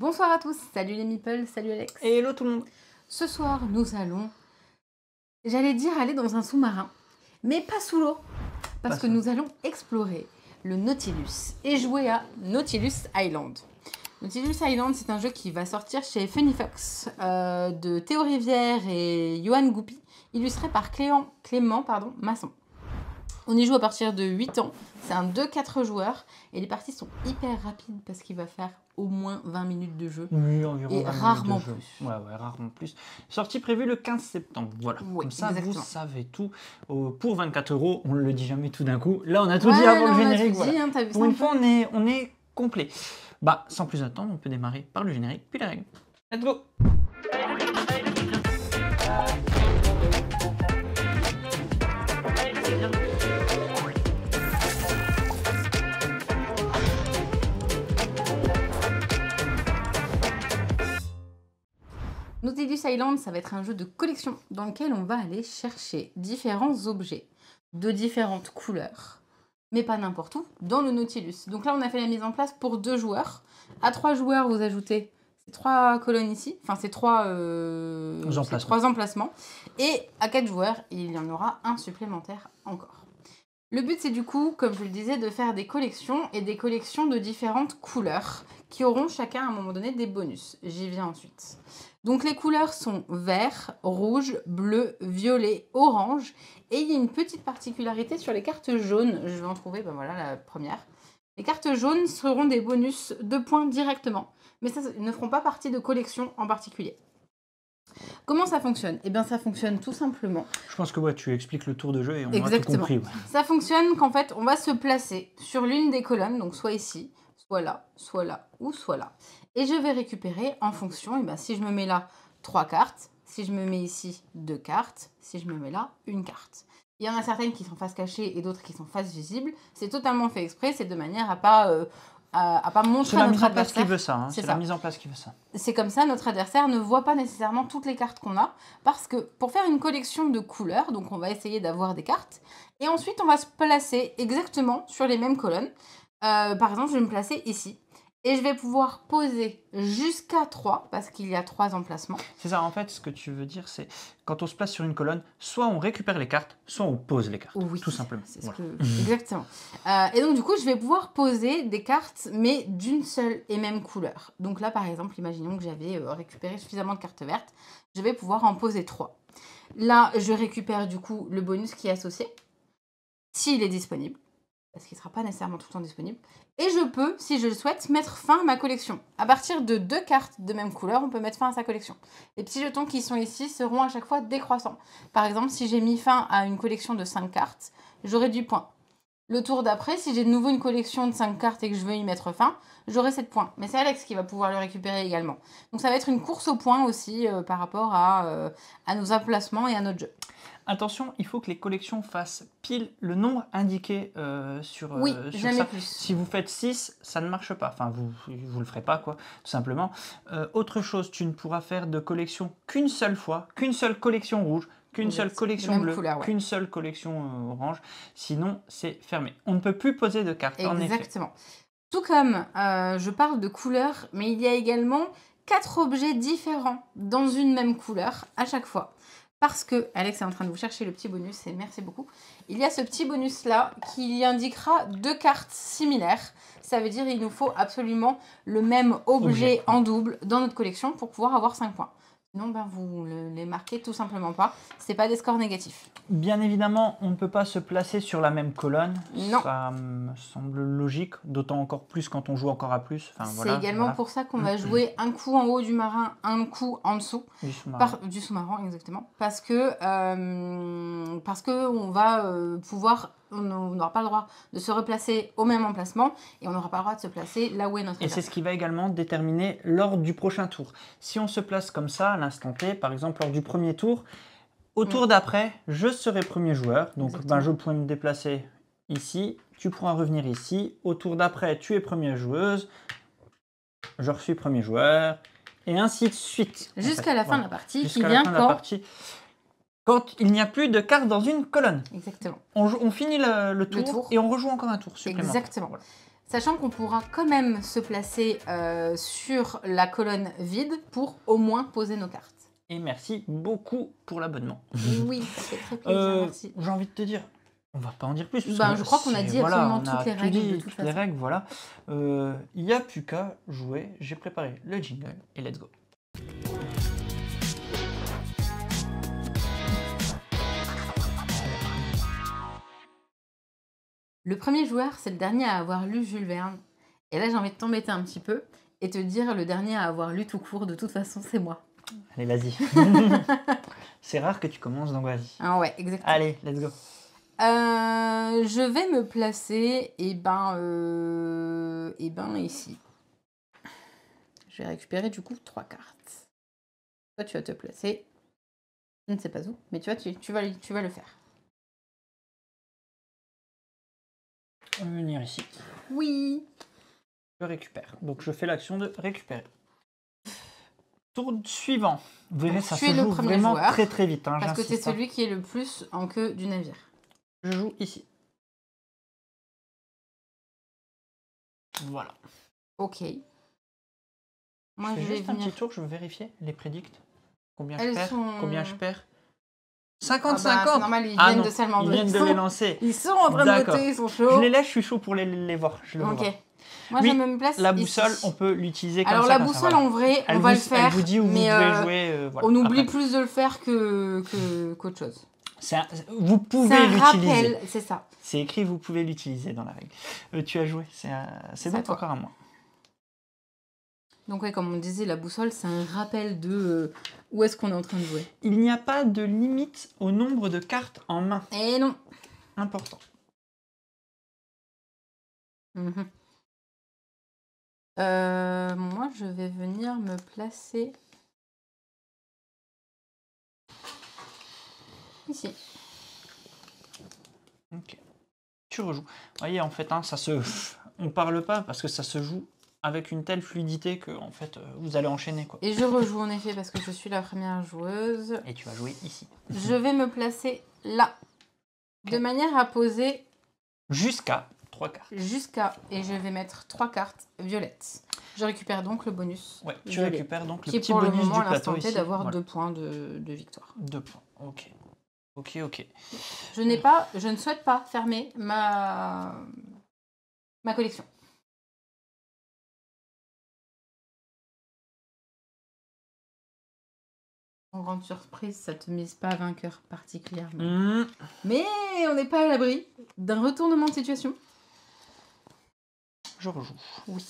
Bonsoir à tous, salut les meeples, salut Alex. Et hello tout le monde. Ce soir, nous allons, j'allais dire aller dans un sous-marin, mais pas sous l'eau, parce que nous allons explorer le Nautilus et jouer à Nautilus Island. Nautilus Island, c'est un jeu qui va sortir chez Funny Fox de Théo Rivière et Johan Goupy, illustré par Clément Masson. On y joue à partir de 8 ans, c'est un 2-4 joueurs et les parties sont hyper rapides parce qu'il va faire au moins 20 minutes de jeu. Oui, environ et 20 rarement minutes de jeu. plus. Ouais, rarement plus. Sortie prévue le 15 septembre, voilà. Oui, comme ça, exactement. vous savez tout. Pour 24 €, on ne le dit jamais tout d'un coup. Là, on a tout dit avant le générique. Voilà. Hein, t'as vu Pour une fois, on est complet. Bah, sans plus attendre, on peut démarrer par le générique, puis les règles. Let's go! Nautilus Island, ça va être un jeu de collection dans lequel on va aller chercher différents objets de différentes couleurs, mais pas n'importe où, dans le Nautilus. Donc là, on a fait la mise en place pour 2 joueurs. À 3 joueurs, vous ajoutez ces 3 colonnes ici, enfin ces 3 emplacements. Et à 4 joueurs, il y en aura un supplémentaire encore. Le but, c'est du coup, comme je le disais, de faire des collections et des collections de différentes couleurs qui auront chacun à un moment donné des bonus. J'y viens ensuite. Donc les couleurs sont vert, rouge, bleu, violet, orange. Et il y a une petite particularité sur les cartes jaunes. Je vais en trouver, ben voilà la première. Les cartes jaunes seront des bonus de points directement. Mais ça ne feront pas partie de collections en particulier. Comment ça fonctionne? Eh bien ça fonctionne tout simplement. Je pense que ouais, tu expliques le tour de jeu et on aura tout compris. Ouais. Ça fonctionne qu'en fait, on va se placer sur l'une des colonnes, donc soit ici, soit là ou soit là. Et je vais récupérer en fonction, et ben, si je me mets là, 3 cartes. Si je me mets ici, 2 cartes. Si je me mets là, 1 carte. Il y en a certaines qui sont face cachée et d'autres qui sont face visible. C'est totalement fait exprès, c'est de manière à pas montrer à notre adversaire. Qui veut ça, hein. C'est la mise en place qui veut ça. C'est comme ça, notre adversaire ne voit pas nécessairement toutes les cartes qu'on a, parce que pour faire une collection de couleurs, donc on va essayer d'avoir des cartes, et ensuite on va se placer exactement sur les mêmes colonnes. Par exemple, je vais me placer ici. Et je vais pouvoir poser jusqu'à 3, parce qu'il y a 3 emplacements. C'est ça, en fait, ce que tu veux dire, c'est quand on se place sur une colonne, soit on récupère les cartes, soit on pose les cartes, oui, tout simplement. C'est ce que... Exactement. Et donc, du coup, je vais pouvoir poser des cartes, mais d'une seule et même couleur. Donc là, par exemple, imaginons que j'avais récupéré suffisamment de cartes vertes. Je vais pouvoir en poser 3. Là, je récupère, du coup, le bonus qui est associé, s'il est disponible. Parce qu'il ne sera pas nécessairement tout le temps disponible. Et je peux, si je le souhaite, mettre fin à ma collection. À partir de 2 cartes de même couleur, on peut mettre fin à sa collection. Les petits jetons qui sont ici seront à chaque fois décroissants. Par exemple, si j'ai mis fin à une collection de 5 cartes, j'aurai du point. Le tour d'après, si j'ai de nouveau une collection de 5 cartes et que je veux y mettre fin, j'aurai 7 points. Mais c'est Alex qui va pouvoir le récupérer également. Donc ça va être une course au point aussi par rapport à nos emplacements et à notre jeu. Attention, il faut que les collections fassent pile le nombre indiqué sur jamais ça. Plus. Si vous faites 6, ça ne marche pas. Enfin, vous le ferez pas, quoi, tout simplement. Autre chose, tu ne pourras faire de collection qu'une seule fois, qu'une seule collection rouge, qu'une seule collection bleue, qu'une seule collection orange. Sinon, c'est fermé. On ne peut plus poser de cartes, en effet. Exactement. Tout comme je parle de couleurs, mais il y a également 4 objets différents dans une même couleur à chaque fois. Parce que, Alex est en train de vous chercher le petit bonus, et merci beaucoup. Il y a ce petit bonus-là qui indiquera 2 cartes similaires. Ça veut dire qu'il nous faut absolument le même objet en double dans notre collection pour pouvoir avoir 5 points. Sinon, ben, vous ne les marquez tout simplement pas. Ce n'est pas des scores négatifs. Bien évidemment, on ne peut pas se placer sur la même colonne. Non. Ça me semble logique, d'autant encore plus quand on joue encore à plus. Enfin, c'est également pour ça qu'on va jouer un coup en haut du marin, un coup en dessous. Du sous-marin, exactement. Parce que on va pouvoir... On n'aura pas le droit de se replacer au même emplacement et on n'aura pas le droit de se placer là où est notre adversaire. Et c'est ce qui va également déterminer l'ordre du prochain tour. Si on se place comme ça, à l'instant T, par exemple lors du premier tour, au tour d'après, je serai premier joueur. Donc ben, je pourrais me déplacer ici, tu pourras revenir ici. Au tour d'après, tu es première joueuse, je suis premier joueur, et ainsi de suite. Jusqu'à la fin de la partie, qui vient quand il n'y a plus de cartes dans une colonne. Exactement. On finit le tour et on rejoue encore un tour supplémentaire. Exactement. Voilà. Sachant qu'on pourra quand même se placer sur la colonne vide pour au moins poser nos cartes. Et merci beaucoup pour l'abonnement. Oui, ça fait très plaisir, merci. J'ai envie de te dire, on va pas en dire plus. Je crois qu'on a dit absolument toutes les règles de toute façon. Les règles, voilà. Il n'y a plus qu'à jouer. J'ai préparé le jingle et let's go. Le premier joueur, c'est le dernier à avoir lu Jules Verne. Et là, j'ai envie de t'embêter un petit peu et te dire le dernier à avoir lu tout court. De toute façon, c'est moi. Allez, vas-y. C'est rare que tu commences, donc vas-y. Ah ouais, exactement. Allez, let's go. Je vais me placer, ici. Je vais récupérer du coup 3 cartes. Toi, tu vas te placer. Je ne sais pas où, mais tu vas le faire. On va venir ici. Oui. Je récupère. Donc je fais l'action de récupérer. Tour suivant. Vous verrez, ça se joue vraiment très très vite. Hein, parce que c'est celui qui est le plus en queue du navire. Je joue ici. Voilà. Ok. Moi, je vais juste un petit tour, je veux vérifier les prédicts. Combien je perds Combien je perds 50-50. C'est normal, ils viennent de seulement ils viennent de les lancer. Ils sont en train de voter, ils sont chauds. Je les laisse, je suis chaud pour les voir. Je le vois. Moi, je me place la boussole, ici. On peut l'utiliser comme ça. Alors, la boussole, en vrai, on va le faire. Elle vous dit où vous devez jouer. Voilà. On oublie plus de le faire qu'autre chose. Vous pouvez l'utiliser. C'est ça. C'est écrit, vous pouvez l'utiliser dans la règle. Tu as joué, c'est donc encore à moi. Donc, ouais, comme on disait, la boussole, c'est un rappel de où est-ce qu'on est en train de jouer. Il n'y a pas de limite au nombre de cartes en main. Eh non. Important. Moi, je vais venir me placer ici. Ok. Tu rejoues. Vous voyez, en fait, hein, on parle pas parce que ça se joue avec une telle fluidité que en fait, vous allez enchaîner. Quoi. Et je rejoue en effet parce que je suis la première joueuse. Et tu vas jouer ici. Je vais me placer là. De manière à poser... Jusqu'à 3 cartes. Et je vais mettre 3 cartes violettes. Je récupère donc le bonus. Ouais, tu récupères donc le petit bonus du plateau. Qui pour le moment, à l'instant T, d'avoir voilà. 2 points de victoire. 2 points, ok. Je ne souhaite pas fermer ma collection. En grande surprise, ça te mise pas vainqueur particulièrement. Mais on n'est pas à l'abri d'un retournement de situation. Je rejoue. Oui.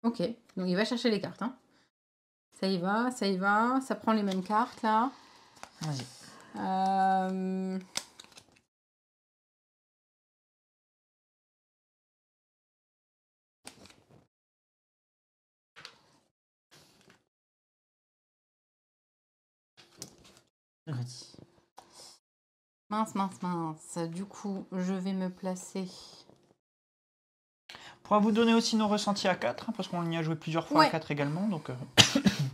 Ok, donc il va chercher les cartes. Hein. Ça y va, ça prend les mêmes cartes là. Vas-y. Mince. Du coup, je vais me placer. On pourra vous donner aussi nos ressentis à 4, hein, parce qu'on y a joué plusieurs fois à 4 également. Donc,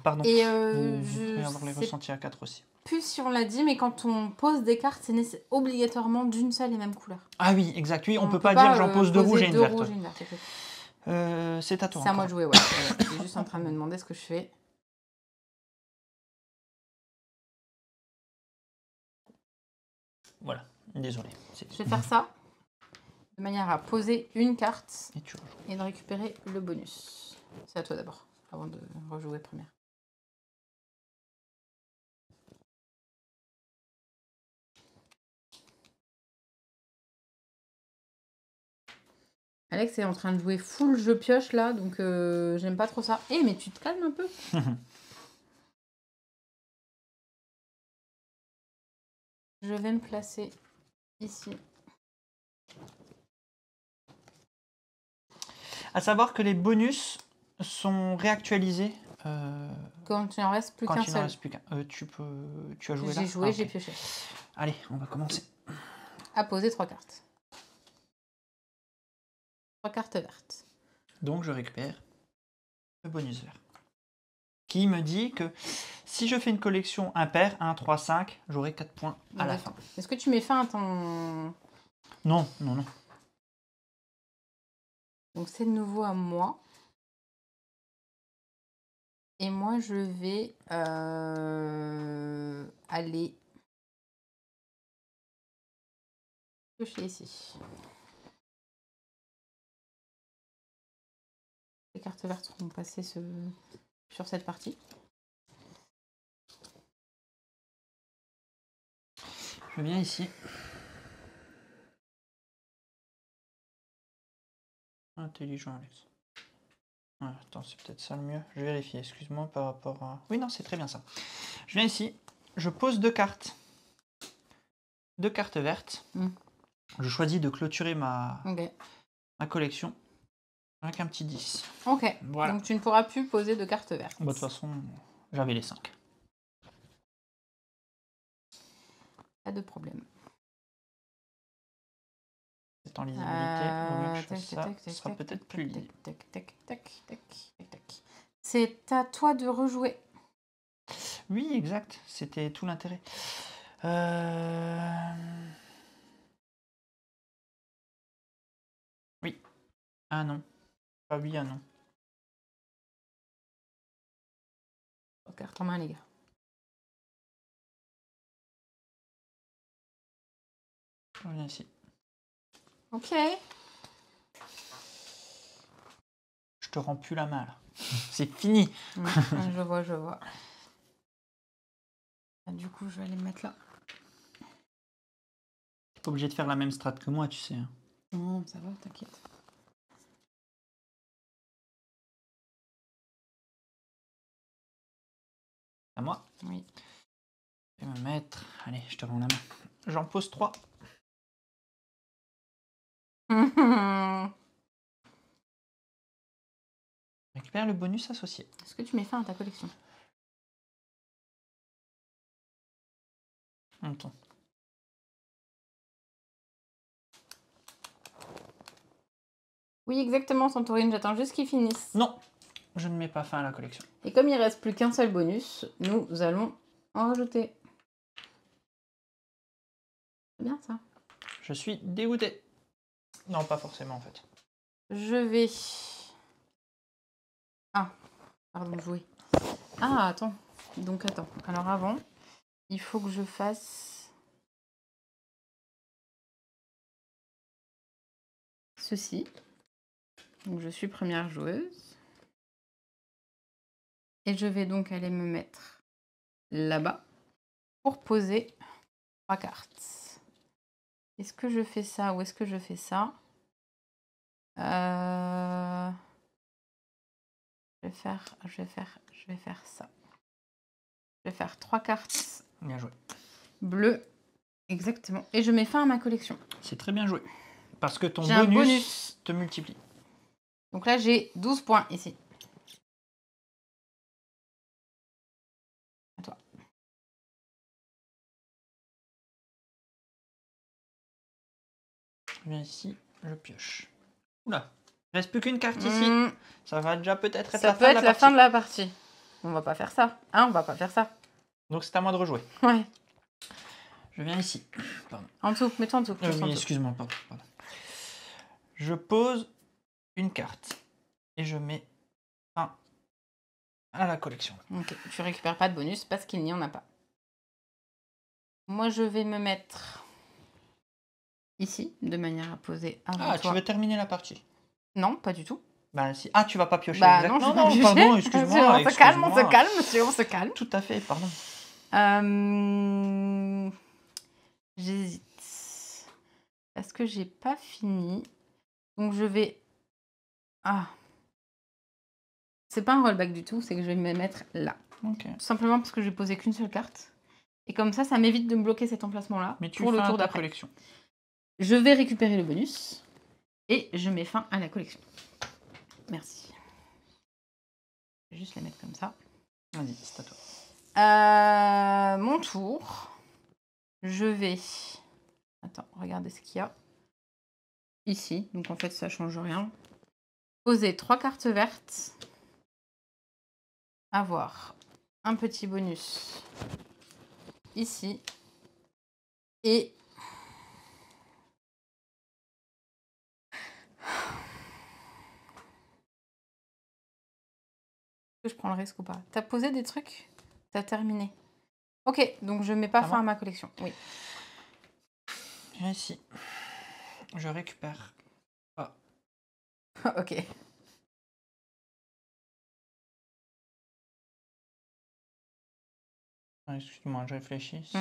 pardon. Et vous pouvez avoir les ressentis à 4 aussi. Plus si on l'a dit, mais quand on pose des cartes, c'est obligatoirement d'une seule et même couleur. Ah oui, exact. Oui, on peut pas dire j'en pose 2 rouges et une verte. C'est à toi. C'est à moi de jouer, ouais. Je suis juste en train de me demander ce que je fais. Voilà, désolé. Je vais faire ça de manière à poser une carte et de récupérer le bonus. C'est à toi d'abord, avant de rejouer première. Alex est en train de jouer full jeu pioche là, donc j'aime pas trop ça. Eh, mais tu te calmes un peu. Je vais me placer ici. À savoir que les bonus sont réactualisés quand il n'en reste plus qu'un seul. Reste plus qu'un. Tu as joué là. J'ai joué, j'ai pioché. Allez, on va commencer. À poser 3 cartes. 3 cartes vertes. Donc je récupère le bonus vert. qui me dit que si je fais une collection impair, 1, 3, 5, j'aurai 4 points à la fin. Est-ce que tu mets fin à ton... Non, non, non. Donc c'est de nouveau à moi. Et moi, je vais aller piocher ici. Les cartes vertes vont passer sur cette partie. Je viens ici. Intelligent, Alex. Ah, attends, c'est peut-être ça le mieux. Je vais vérifier, excuse-moi, par rapport à... Oui, non, c'est très bien ça. Je viens ici, je pose 2 cartes. 2 cartes vertes. Je choisis de clôturer ma collection avec un petit 10. Ok, voilà. Donc tu ne pourras plus poser de cartes vertes. Bah, de toute façon, j'avais les 5. Pas de problème. C'est en lisibilité, vaut mieux que je fasse ça. Ce sera peut-être plus lisible. C'est à toi de rejouer. Oui, exact. C'était tout l'intérêt. Oui. Ah non. Pas oui, ah non. Carte en main, les gars. Je reviens ici. Ok. Je te rends plus la main, là. C'est fini. Je vois, je vois. Du coup, je vais aller me mettre là. T'es pas obligé de faire la même strat que moi, tu sais. Hein. Non, ça va, t'inquiète. À moi? Oui. Je vais me mettre... Allez, je te rends la main. J'en pose 3. Récupère le bonus associé. Est-ce que tu mets fin à ta collection? Attends. Oui, exactement, Santorine. J'attends juste qu'ils finissent. Non, je ne mets pas fin à la collection. Et comme il reste plus qu'un seul bonus, nous allons en rajouter. C'est bien ça. Je suis dégoûté. Non, pas forcément en fait. Je vais... Ah, pardon, jouer. Ah, attends. Donc, attends. Alors, avant, il faut que je fasse... ceci. Donc, je suis première joueuse. Et je vais donc aller me mettre là-bas pour poser 3 cartes. Est-ce que je fais ça ou est-ce que je fais ça? Je vais faire ça. Je vais faire 3 cartes. Bien joué. Bleues. Exactement. Et je mets fin à ma collection. C'est très bien joué. Parce que ton bonus te multiplie. Donc là, j'ai 12 points ici. À toi. Je viens ici, je pioche. Oula, il reste plus qu'une carte ici. Ça va déjà peut-être être la fin de la partie. On va pas faire ça. Hein, on va pas faire ça. Donc c'est à moi de rejouer. Ouais. Je viens ici. Pardon. En dessous, mets-toi en dessous. Oui, excuse-moi, pardon. Je pose une carte et je mets fin à la collection. Ok, tu récupères pas de bonus parce qu'il n'y en a pas. Moi, je vais me mettre ici, de manière à poser avant toi. Ah, tu veux terminer la partie? Non, pas du tout. Bah si. Ah, tu vas pas piocher. Bah non, pardon, excuse-moi. On se calme, monsieur, on se calme. Tout à fait, pardon. J'hésite. Parce que j'ai pas fini. Donc je vais... Ah. C'est pas un rollback du tout, c'est que je vais me mettre là. Okay. Tout simplement parce que je vais poser qu'une seule carte. Et comme ça m'évite de me bloquer cet emplacement-là pour le tour d'après. Collection. Je vais récupérer le bonus. Et je mets fin à la collection. Merci. Je vais juste les mettre comme ça. Vas-y, c'est à toi. Mon tour. Je vais... Attends, regardez ce qu'il y a. Ici. Donc en fait, ça change rien. Poser 3 cartes vertes. avoir un petit bonus ici et je prends le risque ou pas? T'as posé des trucs? T'as terminé? Ok, donc je mets pas fin à ma collection. Oui. Viens ici. Je récupère. Ah. Ok. Excuse-moi, je réfléchis.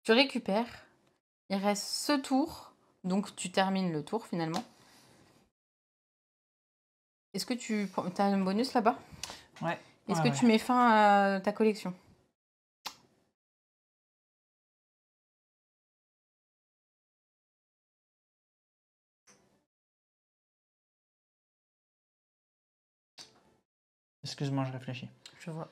Tu récupères. Il reste ce tour. Donc tu termines le tour finalement. Est-ce que tu as un bonus là-bas? Ouais. Est-ce que tu mets fin à ta collection? Excuse-moi, je réfléchis. Je vois.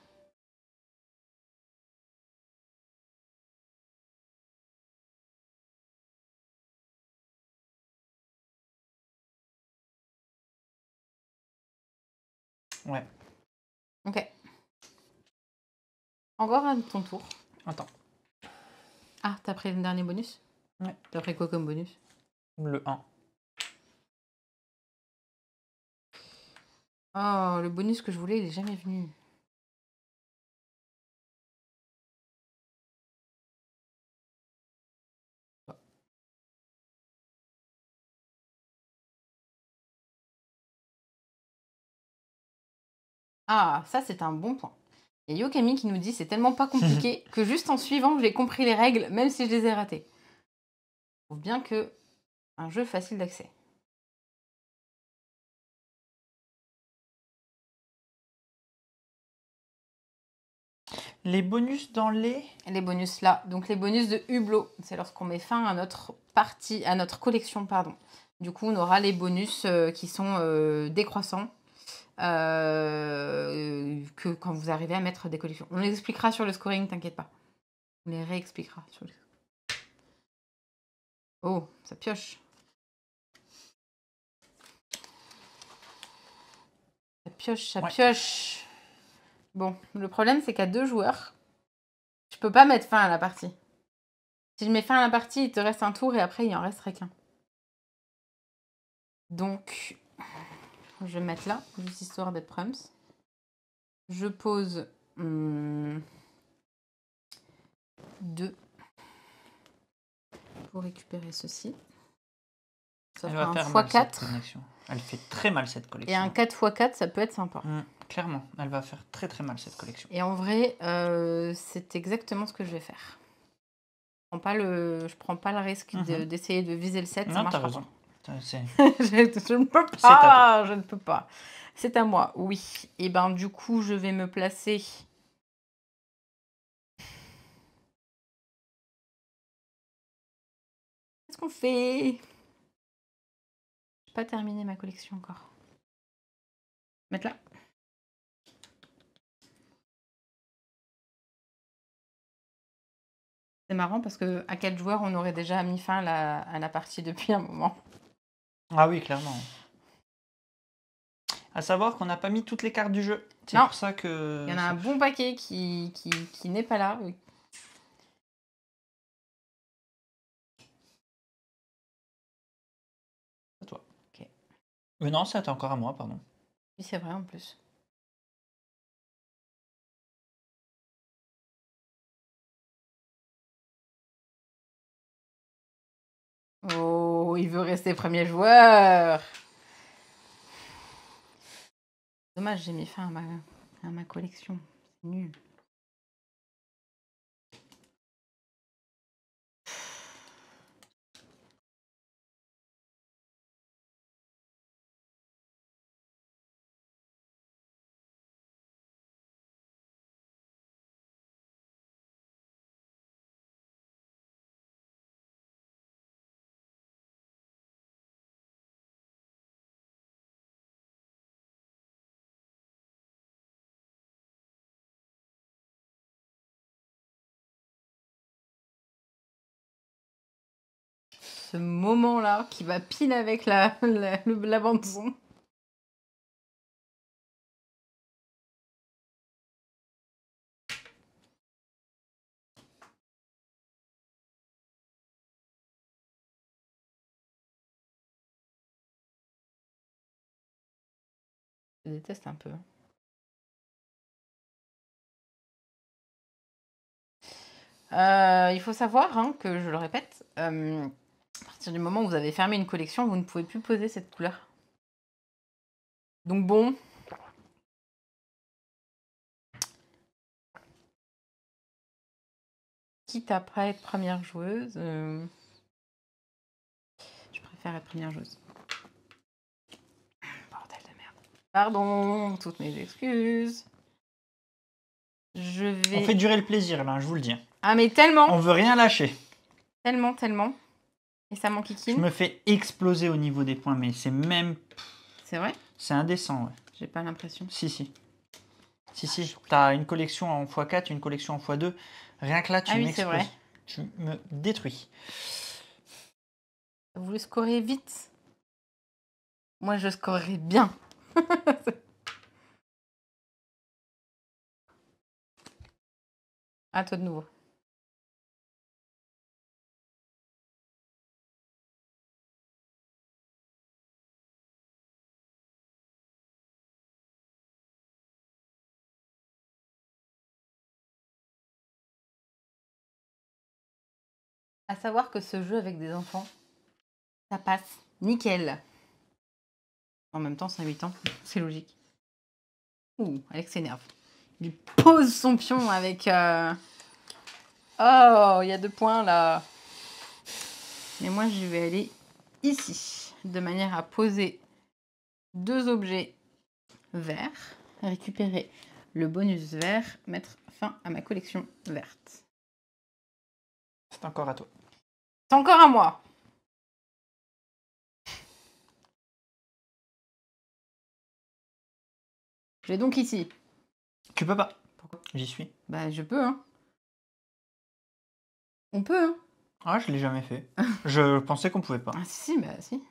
Ouais. Ok. Encore un de ton tour. Attends. Ah, t'as pris le dernier bonus? Ouais. T'as pris quoi comme bonus? Le 1. Oh, le bonus que je voulais, il est jamais venu. Ah, ça c'est un bon point. Il y a Yokami qui nous dit c'est tellement pas compliqué que juste en suivant, j'ai compris les règles, même si je les ai ratées. Faut bien que un jeu facile d'accès. Les bonus dans les... Les bonus là, donc les bonus de Hublot, c'est lorsqu'on met fin à notre partie, à notre collection, pardon. Du coup, on aura les bonus qui sont décroissants que quand vous arrivez à mettre des collections. On les expliquera sur le scoring, t'inquiète pas. On les réexpliquera sur le... Oh, ça pioche. Ça pioche, ça pioche. Bon, le problème, c'est qu'à 2 joueurs, je peux pas mettre fin à la partie. Si je mets fin à la partie, il te reste un tour et après, il en resterait qu'un. Donc, je vais mettre là, juste histoire d'être prums. Je pose 2 pour récupérer ceci. Ça fera un x4. Elle fait très mal cette collection. Et un 4x4, ça peut être sympa. Clairement, elle va faire très très mal cette collection. Et en vrai, c'est exactement ce que je vais faire. Je prends pas le risque d'essayer de viser le 7, ça marchera pas. Je ne peux pas, je ne peux pas. C'est à moi, oui. Et ben du coup, je vais me placer... Qu'est-ce qu'on fait? J'ai pas terminé ma collection encore. Mettre là. C'est marrant parce que à 4 joueurs, on aurait déjà mis fin à la partie depuis un moment. Ah oui, clairement. À savoir qu'on n'a pas mis toutes les cartes du jeu. C'est pour ça que... Il y en a un bon paquet qui n'est pas là. À toi. Ok. Non, ça t'es encore à moi, pardon. Oui, c'est vrai en plus. Oh, il veut rester premier joueur. Dommage, j'ai mis fin à ma collection. C'est nul. ce moment-là qui va pile avec la bande son. Je déteste un peu. Il faut savoir hein, que, je le répète, à partir du moment où vous avez fermé une collection, vous ne pouvez plus poser cette couleur. Donc bon. Quitte à pas être première joueuse, je préfère être première joueuse. Bordel de merde. Pardon, toutes mes excuses. Je vais... On fait durer le plaisir, là, je vous le dis. Ah mais tellement. On veut rien lâcher. Tellement. Et ça m'enquiquine. Je me fais exploser au niveau des points, mais c'est même... C'est vrai? C'est indécent, ouais. J'ai pas l'impression. Si. T'as une collection en x4, une collection en x2. Rien que là, tu m'exploses. C'est vrai. Tu me détruis. Vous voulez scorer vite? Moi, je scorerai bien. À toi de nouveau. À savoir que ce jeu avec des enfants, ça passe nickel. En même temps, c'est 8 ans, c'est logique. Ouh, Alex s'énerve. Il pose son pion avec... Oh, il y a 2 points là. Mais moi, je vais aller ici, de manière à poser 2 objets verts, récupérer le bonus vert, mettre fin à ma collection verte. C'est encore à toi. C'est encore à moi. Je vais donc ici. Tu peux pas. Pourquoi? J'y suis. Bah, je peux, hein. On peut, hein. Ah, je l'ai jamais fait. Je pensais qu'on pouvait pas. Ah, si, bah, si.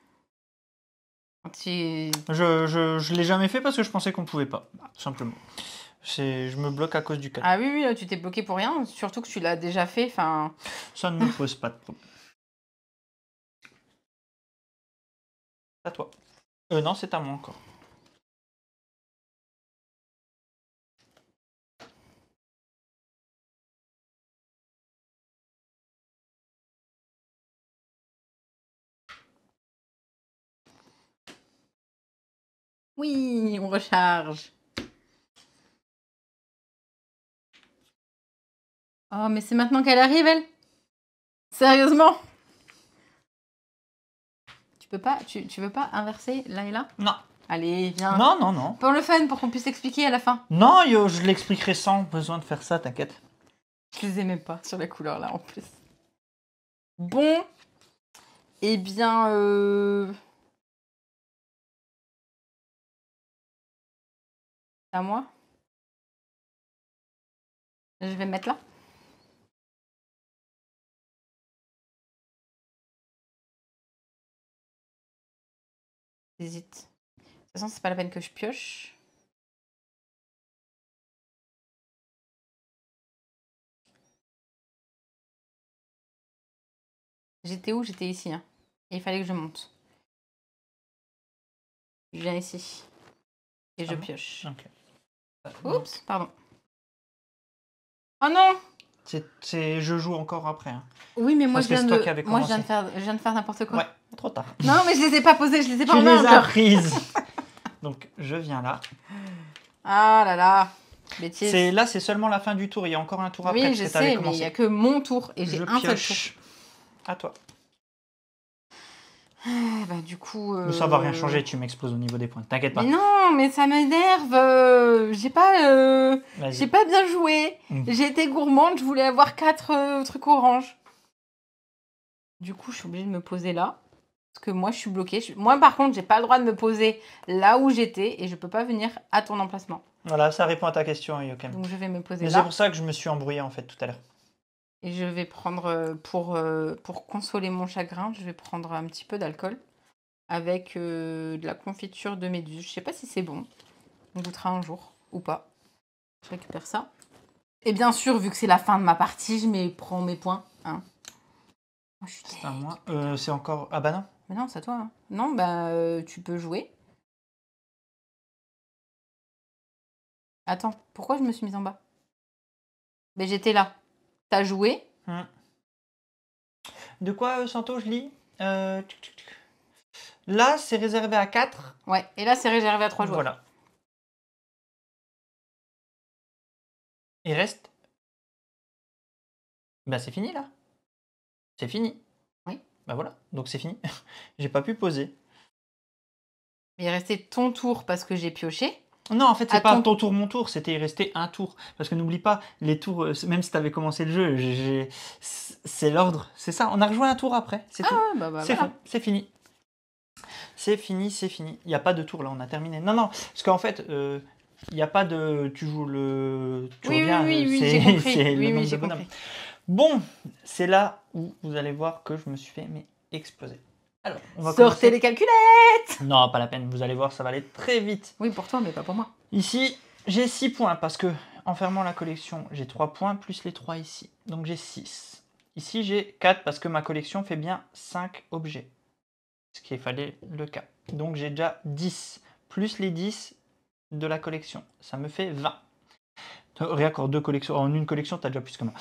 Je l'ai jamais fait parce que je pensais qu'on pouvait pas, tout simplement. Je me bloque à cause du 4. Ah oui, là, tu t'es bloqué pour rien, surtout que tu l'as déjà fait, enfin... Ça ne me pose pas de problème. À toi. Non, c'est à moi encore. Oui, on recharge. Oh, mais c'est maintenant qu'elle arrive, elle? Sérieusement? Tu veux pas inverser là et là? Non. Allez, viens. Non. Pour le fun, pour qu'on puisse expliquer à la fin. Non, yo, je l'expliquerai sans besoin de faire ça, t'inquiète. Je les ai même pas sur la couleur là en plus. Bon. Eh bien, c'est à moi. Je vais me mettre là. J'hésite. De toute façon, c'est pas la peine que je pioche. J'étais où? J'étais ici. Hein. Et il fallait que je monte. Je viens ici. Et je pioche. Okay. Oups, pardon. Oh non! Je joue encore après. Hein. Oui, mais moi, je viens de faire n'importe quoi. Ouais, trop tard. Non, mais je les ai pas posées, je les ai pas Tu en main les as prises. Donc, je viens là. Ah là là, bêtise. Là, c'est seulement la fin du tour. Il y a encore un tour après. Oui, je sais, mais il n'y a que mon tour et j'ai un seul tour. À toi. Bah, du coup... Ça va rien changer, tu m'exploses au niveau des points. T'inquiète pas. Mais non, mais ça m'énerve. J'ai pas bien joué. J'ai été gourmande, je voulais avoir 4 trucs orange. Du coup, je suis obligée de me poser là. Parce que moi, je suis bloquée. Moi, par contre, j'ai pas le droit de me poser là où j'étais et je peux pas venir à ton emplacement. Voilà, ça répond à ta question, Yokem. Donc, je vais me poser là. C'est pour ça que je me suis embrouillée, en fait, tout à l'heure. Et je vais prendre, pour consoler mon chagrin, je vais prendre un petit peu d'alcool avec de la confiture de méduse. Je sais pas si c'est bon. On goûtera un jour ou pas. Je récupère ça. Et bien sûr, vu que c'est la fin de ma partie, prends mes points. Hein. Oh, je suis C'est à moi. putain. C'est encore... Ah bah non. Mais non, c'est à toi. Hein. Non, bah tu peux jouer. Attends, pourquoi je me suis mise en bas? Mais j'étais là. T'as joué. De quoi, Santo, je lis Là, c'est réservé à 4. Ouais, et là, c'est réservé à 3 joueurs. Voilà. Il reste... Bah c'est fini, là. C'est fini. Oui. Bah voilà, donc c'est fini. J'ai pas pu poser. Il restait ton tour parce que j'ai pioché. Non, en fait, c'est À pas ton- ton tour, mon tour, c'était resté un tour. Parce que n'oublie pas, les tours, même si t'avais commencé le jeu, c'est l'ordre, c'est ça. On a rejoué un tour après, c'est tout. Ah, bah C'est voilà. bon, c'est fini. C'est fini, c'est fini. Il n'y a pas de tour là, on a terminé. Non, non, parce qu'en fait, il n'y a pas de... Tu joues le... Tu Oui, reviens, oui, c'est j'ai compris. c'est le Oui, nombre oui, de j'ai bonhommes. compris. Bon, c'est là où vous allez voir que je me suis fait exploser. Alors, on va Sortez commencer. les calculettes. Non, pas la peine, vous allez voir, ça va aller très vite. Oui, pour toi, mais pas pour moi. Ici, j'ai 6 points parce que en fermant la collection, j'ai 3 points plus les 3 ici. Donc j'ai 6. Ici, j'ai 4 parce que ma collection fait bien 5 objets. Ce qu'il fallait le cas. Donc j'ai déjà 10 plus les 10 de la collection. Ça me fait 20. Rien qu'en deux collections. En une collection, tu as déjà plus que moi.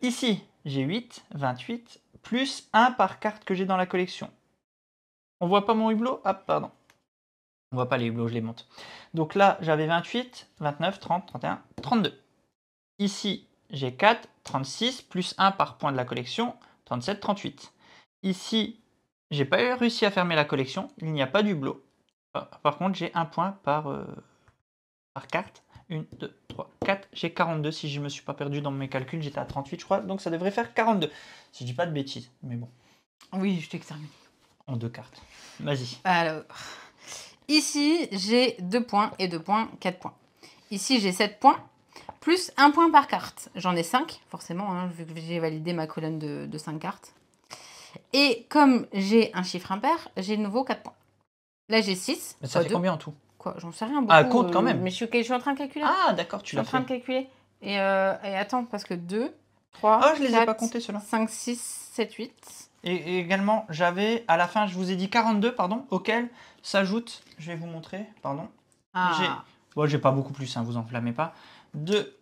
Ici, j'ai 8, 28, plus 1 par carte que j'ai dans la collection. On voit pas mon hublot? Ah, pardon. On voit pas les hublots, je les monte. Donc là, j'avais 28, 29, 30, 31, 32. Ici, j'ai 4, 36, plus 1 par point de la collection, 37, 38. Ici, j'ai pas réussi à fermer la collection, il n'y a pas d'hublot. Par contre, j'ai un point par carte. 1, 2, 3, 4. J'ai 42 si je ne me suis pas perdu dans mes calculs. J'étais à 38, je crois. Donc ça devrait faire 42. Si je dis pas de bêtises. Mais bon, Oui, je t'extermine. en 2 cartes. Vas-y. Alors, ici, j'ai 2 points et 2 points, 4 points. Ici, j'ai 7 points, plus 1 point par carte. J'en ai 5, forcément, hein, vu que j'ai validé ma colonne de 5 cartes. Et comme j'ai un chiffre impair, j'ai de nouveau 4 points. Là, j'ai 6. Mais ça fait combien en tout? Quoi, j'en sais rien beaucoup. Ah, compte quand même. Mais je suis en train de calculer. Ah, d'accord, tu Je suis l'as en train fait. de calculer. Et attends, parce que 2, 3, Ah, je les ai 4, pas comptés ceux-là. 5, 6, 7, 8. Et également, j'avais, à la fin, je vous ai dit 42, pardon, auquel s'ajoute, je vais vous montrer, pardon. Ah, Bon, j'ai pas beaucoup plus, hein, vous enflammez pas. 2,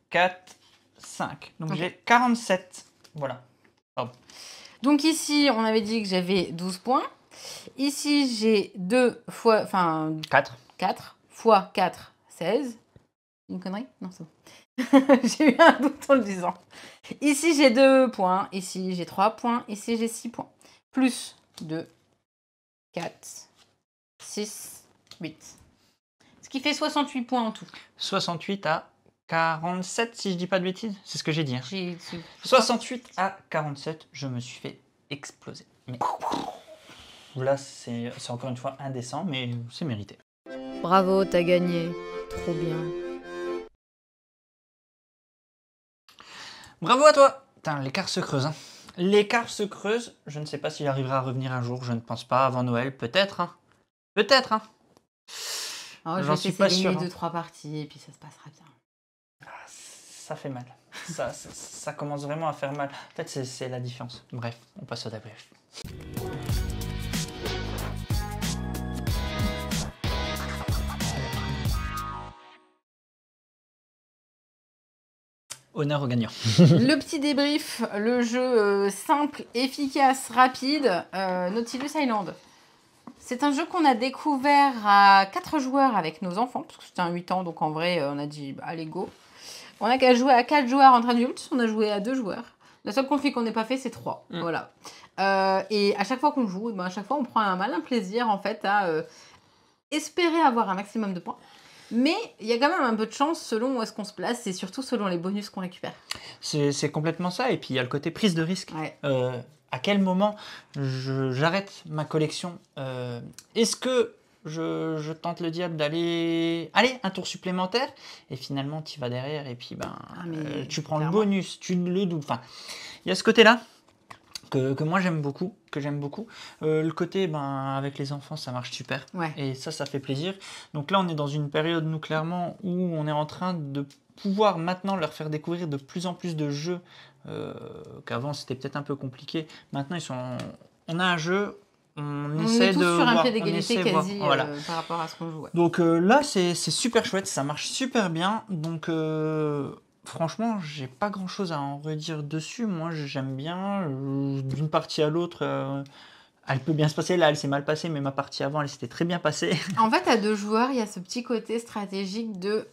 4, 5. Donc Ok. j'ai 47. Voilà. donc ici, on avait dit que j'avais 12 points. Ici, j'ai 2 fois, enfin 4. 4 fois 4, 16. Une connerie? Non, c'est bon. J'ai eu un doute en le disant. Ici, j'ai 2 points. Ici, j'ai 3 points. Ici, j'ai 6 points. Plus 2, 4, 6, 8. Ce qui fait 68 points en tout. 68 à 47, si je dis pas de bêtises. C'est ce que j'ai dit. Hein. J'ai 68 à 47, je me suis fait exploser. Mais là, c'est encore une fois indécent, mais c'est mérité. Bravo, t'as gagné. Trop bien. Bravo à toi. Putain, l'écart se creuse. Hein. L'écart se creuse. Je ne sais pas s'il arrivera à revenir un jour. Je ne pense pas avant Noël. Peut-être. Hein. Peut-être. Hein. Oh, J'en suis pas sûr. 2-3 parties et puis ça se passera bien. Ah, ça fait mal. Ça commence vraiment à faire mal. Peut-être c'est la différence. Bref, on passe au débrief. Honneur aux gagnants. Le petit débrief, le jeu simple, efficace, rapide, Nautilus Island. C'est un jeu qu'on a découvert à 4 joueurs avec nos enfants, parce que c'était un 8 ans, donc en vrai, on a dit, bah, allez, go. On a qu'à jouer à 4 joueurs entre adultes, on a joué à 2 joueurs. La seule config qu'on n'ait pas fait, c'est 3. Voilà. Et à chaque fois qu'on joue, à chaque fois, on prend un malin plaisir, en fait, à espérer avoir un maximum de points. Mais il y a quand même un peu de chance selon où est-ce qu'on se place et surtout selon les bonus qu'on récupère. C'est complètement ça. Et puis, il y a le côté prise de risque. Ouais. À quel moment j'arrête ma collection? Est-ce que je tente le diable d'aller... Allez, un tour supplémentaire. Et finalement, tu vas derrière et puis tu prends le bonus, tu le doubles. Enfin, il y a ce côté-là que moi j'aime beaucoup, le côté avec les enfants ça marche super et ça fait plaisir. Donc là on est dans une période nous clairement où on est en train de pouvoir maintenant leur faire découvrir de plus en plus de jeux qu'avant c'était peut-être un peu compliqué. Maintenant on a un jeu, on essaie est tous de sur un voir, pied d'égalité quasi voilà. Par rapport à ce qu'on joue. Donc là c'est super chouette, ça marche super bien. Donc franchement, j'ai pas grand chose à en redire dessus. Moi, j'aime bien. D'une partie à l'autre, elle peut bien se passer. Là, elle s'est mal passée, mais ma partie avant, elle s'était très bien passée. En fait, à 2 joueurs, il y a ce petit côté stratégique de...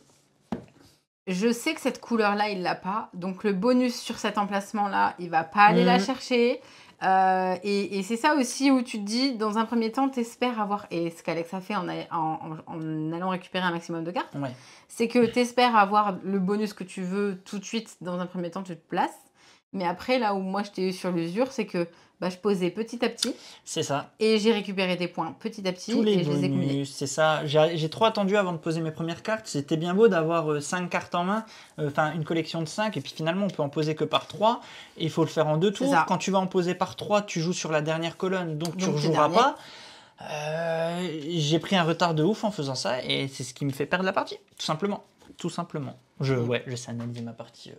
Je sais que cette couleur-là, il l'a pas. Donc, le bonus sur cet emplacement-là, il va pas aller la chercher. Et c'est ça aussi où tu te dis, dans un premier temps, t'espères avoir... Et ce qu'Alex a fait en allant récupérer un maximum de cartes, c'est que t'espères avoir le bonus que tu veux tout de suite. Dans un premier temps, tu te places. Mais après, là où moi, je t'ai eu sur l'usure, c'est que je posais petit à petit. C'est ça. Et j'ai récupéré des points petit à petit. Tous les je les ai combinés. C'est ça. J'ai trop attendu avant de poser mes premières cartes. C'était bien beau d'avoir 5 cartes en main, une collection de 5, et puis finalement on peut en poser que par 3. Et il faut le faire en 2 tours. Quand tu vas en poser par 3, tu joues sur la dernière colonne, donc tu ne rejoueras pas. J'ai pris un retard de ouf en faisant ça, et c'est ce qui me fait perdre la partie, tout simplement. Je sais analyser ma partie.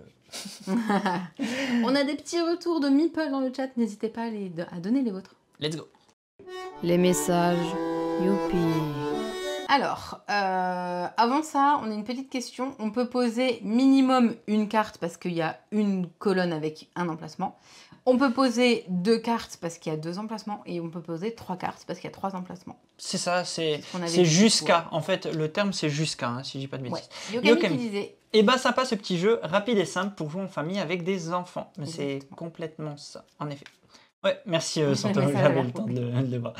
On a des petits retours de Meeple dans le chat, n'hésitez pas à donner les vôtres. Let's go. Les messages, youpi. Alors, avant ça, on a une petite question. On peut poser minimum une carte parce qu'il y a une colonne avec un emplacement. On peut poser 2 cartes parce qu'il y a 2 emplacements. Et on peut poser 3 cartes parce qu'il y a 3 emplacements. C'est ça, c'est jusqu'à. En fait, le terme c'est jusqu'à, si je dis pas de bêtises. Yokami qui disait... Et sympa ce petit jeu, rapide et simple pour jouer en famille avec des enfants. Mais c'est complètement ça, en effet. Ouais, merci Santo, j'avais le temps de le voir.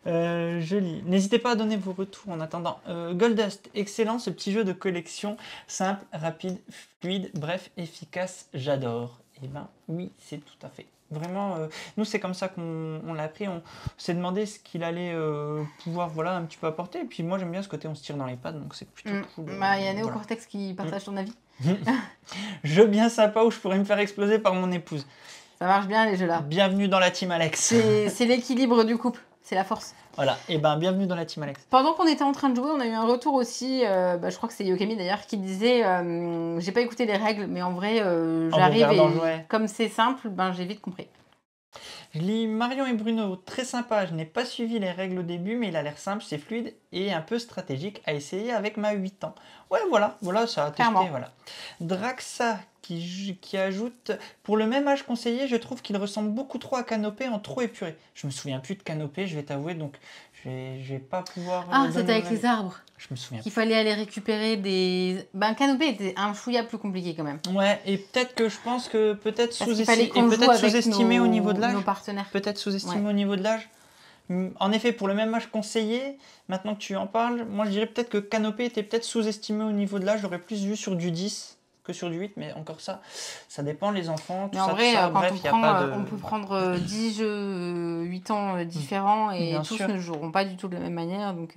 Je lis. N'hésitez pas à donner vos retours en attendant. Goldust, excellent ce petit jeu de collection, simple, rapide, fluide, bref, efficace, j'adore. Oui, c'est tout à fait. Vraiment, nous c'est comme ça qu'on l'a appris, on s'est demandé ce qu'il allait pouvoir un petit peu apporter. Et puis moi j'aime bien ce côté on se tire dans les pattes, donc c'est plutôt cool. Il y a Néocortex qui partage ton avis. Jeu bien sympa où je pourrais me faire exploser par mon épouse. Ça marche bien les jeux là. Bienvenue dans la team Alex. C'est l'équilibre du couple, c'est la force. Voilà, et bienvenue dans la team Alex. Pendant qu'on était en train de jouer, on a eu un retour aussi, je crois que c'est Yokami d'ailleurs, qui disait j'ai pas écouté les règles, mais en vrai, j'arrive et comme c'est simple, j'ai vite compris. Je lis Marion et Bruno, très sympa, je n'ai pas suivi les règles au début, mais il a l'air simple, c'est fluide et un peu stratégique à essayer avec ma 8 ans. Ouais, voilà, ça a testé, voilà. Draxa qui ajoute, pour le même âge conseillé, je trouve qu'il ressemble beaucoup trop à Canopé en trop épuré. Je me souviens plus de Canopé, je vais t'avouer, donc je vais pas pouvoir... c'était avec les arbres. Je me souviens. Qu'il fallait aller récupérer des... Canopé était un chouïa plus compliqué quand même. Ouais, et peut-être que je pense que peut-être sous-estimé au niveau de l'âge. Nos partenaires. Peut-être sous-estimé au niveau de l'âge. En effet, pour le même âge conseillé, maintenant que tu en parles, moi je dirais peut-être que Canopé était peut-être sous-estimé au niveau de l'âge. J'aurais plus vu sur du 10 que sur du 8, mais encore ça dépend les enfants. Mais en vrai, on peut prendre 10 jeux 8 ans différents et bien tous sûr. Ne joueront pas du tout de la même manière. Donc,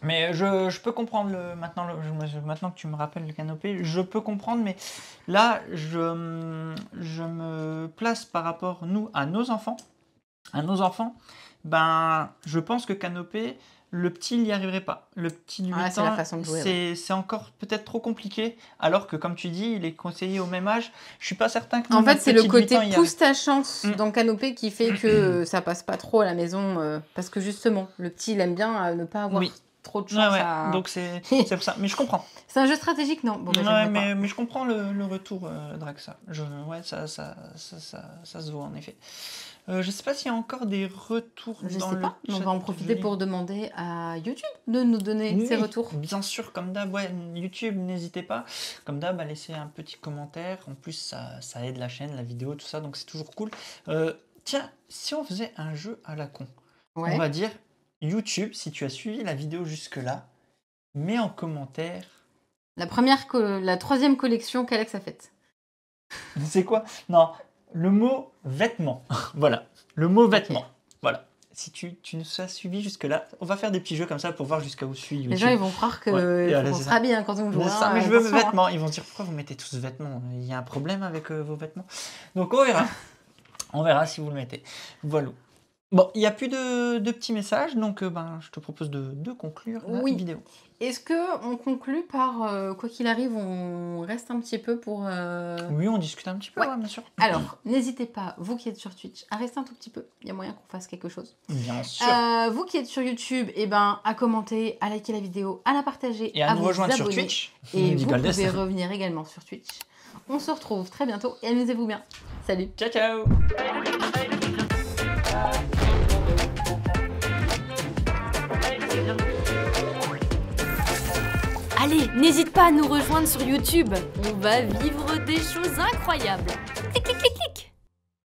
Mais je peux comprendre, maintenant que tu me rappelles le Canopé, je peux comprendre, mais là, je me place par rapport, à nos enfants. Je pense que Canopé, le petit, il n'y arriverait pas. Le petit de 8 ans, c'est encore peut-être trop compliqué, alors que, comme tu dis, il est conseillé au même âge. Je suis pas certain que... En fait, c'est le côté pousse ta chance dans Canopé qui fait que ça passe pas trop à la maison, parce que justement, le petit, il aime bien ne pas avoir... trop de chance donc c'est pour ça, mais je comprends. C'est un jeu stratégique, non? Mais je comprends le retour Draxa. Ça se voit en effet. Je sais pas s'il y a encore des retours dans le chat. On va en profiter pour demander à YouTube de nous donner ses retours. Bien sûr, comme d'hab, YouTube, n'hésitez pas. Comme d'hab, à laisser un petit commentaire. En plus, ça aide la chaîne, la vidéo, tout ça, donc c'est toujours cool. Tiens, si on faisait un jeu à la con, on va dire... YouTube, si tu as suivi la vidéo jusque-là, mets en commentaire... La 3e collection qu'Alex a faite. C'est quoi? Non, le mot vêtement. Voilà, le mot vêtement. Voilà. si tu nous as suivis jusque-là, on va faire des petits jeux comme ça pour voir jusqu'à où suit YouTube. Les gens, ils vont croire qu'on sera bien quand on joue. Mais je veux mes vêtements. Ils vont se dire, pourquoi vous mettez tous ce vêtement? Il y a un problème avec vos vêtements. Donc, on verra. On verra si vous le mettez. Voilà. Bon, il n'y a plus de petits messages, donc je te propose de conclure la vidéo. Est-ce qu'on conclut par, quoi qu'il arrive, on reste un petit peu pour... Oui, on discute un petit peu, bien sûr. Alors, n'hésitez pas, vous qui êtes sur Twitch, à rester un tout petit peu. Il y a moyen qu'on fasse quelque chose. Bien sûr. Vous qui êtes sur YouTube, à commenter, à liker la vidéo, à la partager, et à nous rejoindre abonner. Sur Twitch. Et vous pouvez revenir également sur Twitch. On se retrouve très bientôt et amusez-vous bien. Salut. Ciao, ciao. Allez, n'hésite pas à nous rejoindre sur YouTube. On va vivre des choses incroyables.